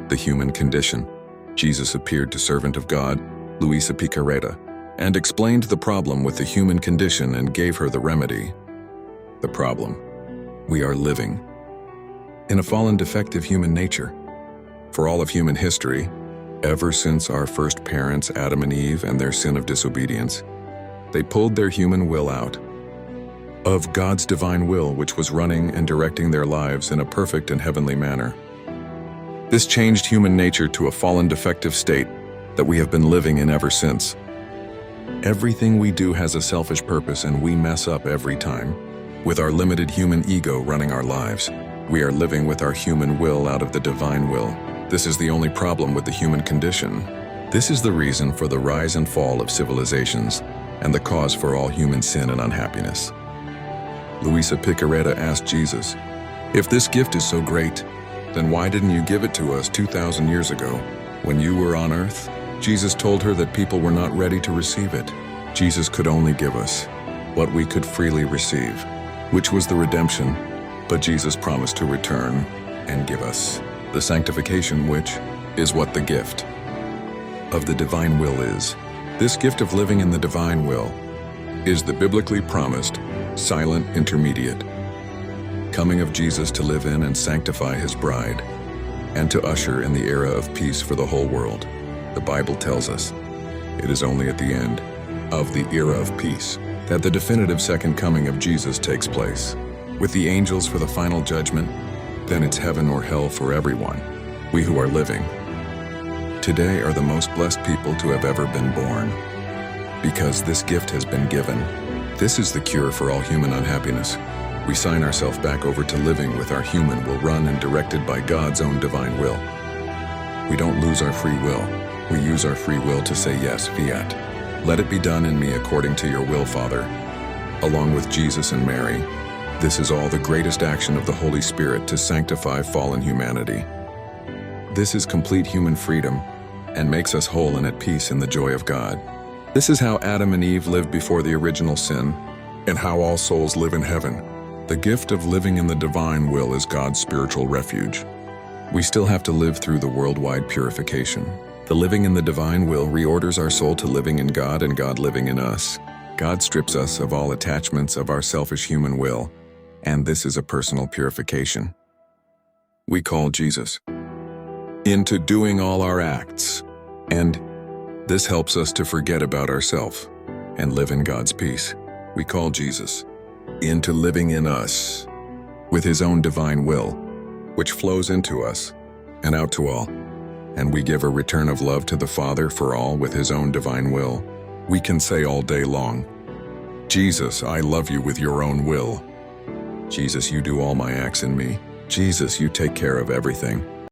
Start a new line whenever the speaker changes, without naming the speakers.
the human condition. Jesus appeared to servant of God, Luisa Piccarreta, and explained the problem with the human condition and gave her the remedy. The problem: we are living in a fallen, defective human nature. For all of human history, ever since our first parents, Adam and Eve, and their sin of disobedience, they pulled their human will out of God's divine will, which was running and directing their lives in a perfect and heavenly manner. This changed human nature to a fallen, defective state that we have been living in ever since. Everything we do has a selfish purpose, and we mess up every time. With our limited human ego running our lives, we are living with our human will out of the divine will. This is the only problem with the human condition. This is the reason for the rise and fall of civilizations and the cause for all human sin and unhappiness. Luisa Piccarreta asked Jesus, "If this gift is so great, then why didn't you give it to us 2,000 years ago when you were on earth?" Jesus told her that people were not ready to receive it. Jesus could only give us what we could freely receive, which was the redemption, but Jesus promised to return and give us the sanctification, which is what the gift of the divine will is. This gift of living in the divine will is the biblically promised silent intermediate coming of Jesus to live in and sanctify his bride and to usher in the era of peace for the whole world. The Bible tells us it is only at the end of the era of peace that the definitive second coming of Jesus takes place. With the angels for the final judgment, then it's heaven or hell for everyone. We who are living today are the most blessed people to have ever been born, because this gift has been given. This is the cure for all human unhappiness. We sign ourselves back over to living with our human will run and directed by God's own divine will. We don't lose our free will. We use our free will to say yes, Fiat. Let it be done in me according to your will, Father. Along with Jesus and Mary, this is all the greatest action of the Holy Spirit to sanctify fallen humanity. This is complete human freedom and makes us whole and at peace in the joy of God. This is how Adam and Eve lived before the original sin, and how all souls live in heaven. The gift of living in the divine will is God's spiritual refuge. We still have to live through the worldwide purification. The living in the divine will reorders our soul to living in God and God living in us. God strips us of all attachments of our selfish human will, and this is a personal purification. We call Jesus into doing all our acts, and this helps us to forget about ourselves and live in God's peace. We call Jesus into living in us with his own divine will, which flows into us and out to all. And we give a return of love to the Father for all with his own divine will. We can say all day long, "Jesus, I love you with your own will. Jesus, you do all my acts in me. Jesus, you take care of everything.